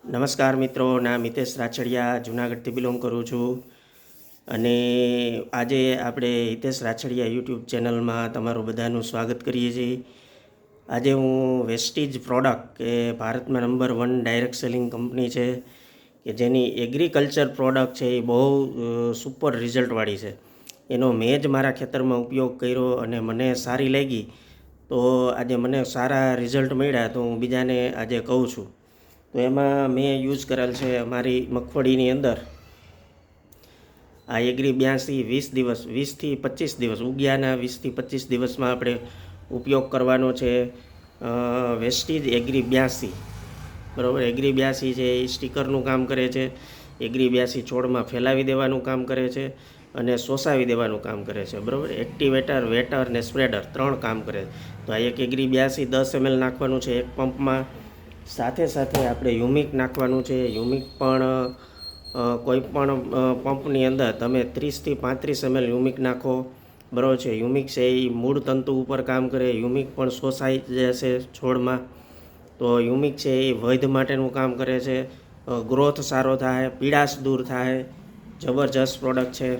નમસ્કાર મિત્રો, ના મિતેશ રાછડિયા જુનાગઢથી બિલોંગ કરું છું. અને આજે આપણે હિતેશ રાછડિયા યુટ્યુબ ચેનલમાં તમારું બધાનું સ્વાગત કરીએ છીએ. આજે હું વેસ્ટીજ પ્રોડક્ટ કે ભારતમાં નંબર 1 ડાયરેક્ટ સેલિંગ કંપની છે કે જેની એગ્રીકલ્ચર પ્રોડક્ટ છે એ બહુ સુપર રિઝલ્ટવાળી છે. એનો મેં જ મારા ખેતરમાં ઉપયોગ કર્યો અને મને સારી લાગી, તો આજે મને સારા રિઝલ્ટ મળ્યા તો હું બીજાને આજે કહું છું. તો એમાં મેં યુઝ કરેલ છે અમારી મગફળીની અંદર આ એગ્રી 82 દિવસ 20થી 25 દિવસ ઉગ્યાના 20થી 25 દિવસમાં આપણે ઉપયોગ કરવાનો છે. વેસ્ટીજ એગ્રી 82 બરાબર. એગ્રી 82 છે એ સ્ટીકરનું કામ કરે છે. એગ્રી 82 છોડમાં ફેલાવી દેવાનું કામ કરે છે અને સોસાવી દેવાનું કામ કરે છે. બરાબર. એક્ટિવેટર, વેટર ને સ્પ્રેડર 3 કામ કરે છે. તો આ એક એગ્રી 82 10 ml નાખવાનું છે એક પંપમાં. સાથે સાથે આપણે યુમિક નાખવાનું છે. યુમિક પણ કોઈ પણ પંપની અંદર તમે 30થી 35 ml યુમિક નાખો. બરાબર છે. યુમિક છે એ મૂળ તંતુ ઉપર કામ કરે. યુમિક પણ શોષાઈ જશે છોડમાં. તો યુમિક છે એ વૈધ માટેનું કામ કરે છે. ગ્રોથ સારો થાય, પીળાશ દૂર થાય. જબરજસ્ત પ્રોડક્ટ છે.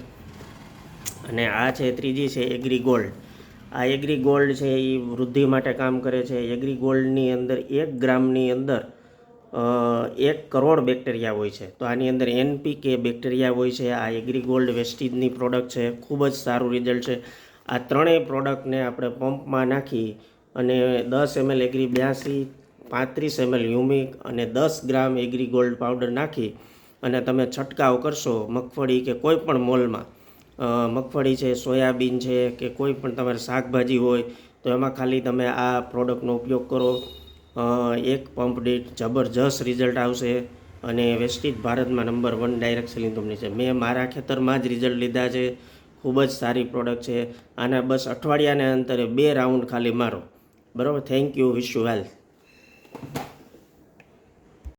અને આ છે ત્રીજી છે એગ્રી ગોલ્ડ. આ એગ્રી ગોલ્ડ છે એ વૃદ્ધિ માટે કામ કરે છે. એગ્રી ગોલ્ડની અંદર 1 ગ્રામની અંદર 1 કરોડ બેક્ટેરિયા હોય છે. તો આની અંદર NPK બેક્ટેરિયા હોય છે. આ એગ્રી ગોલ્ડ વેસ્ટીજની પ્રોડક્ટ છે. ખૂબ જ સારું રિઝલ્ટ છે. આ ત્રણેય પ્રોડક્ટને આપણે પંપમાં નાખી અને 10 ml એગ્રી 82, 35 ml યુમિક અને 10 ગ્રામ એગ્રી ગોલ્ડ પાવડર નાખી અને તમે છંટકાવ કરશો મગફળી કે કોઈ પણ મોલમાં. મગફળી છે, સોયાબીન છે કે કોઈ પણ તમારે શાકભાજી હોય તો એમાં ખાલી તમે આ પ્રોડક્ટનો ઉપયોગ કરો. એક પંપ દીઠ જબરજસ્ત રિઝલ્ટ આવશે. અને વેસ્ટીજ ભારતમાં નંબર 1 ડાયરેક્ટ સેલિંગ કંપની છે. મેં મારા ખેતરમાં જ રિઝલ્ટ લીધા છે. ખૂબ જ સારી પ્રોડક્ટ છે. આના બસ અઠવાડિયાના અંતરે 2 રાઉન્ડ ખાલી મારો. બરાબર. Thank you. Wish you well.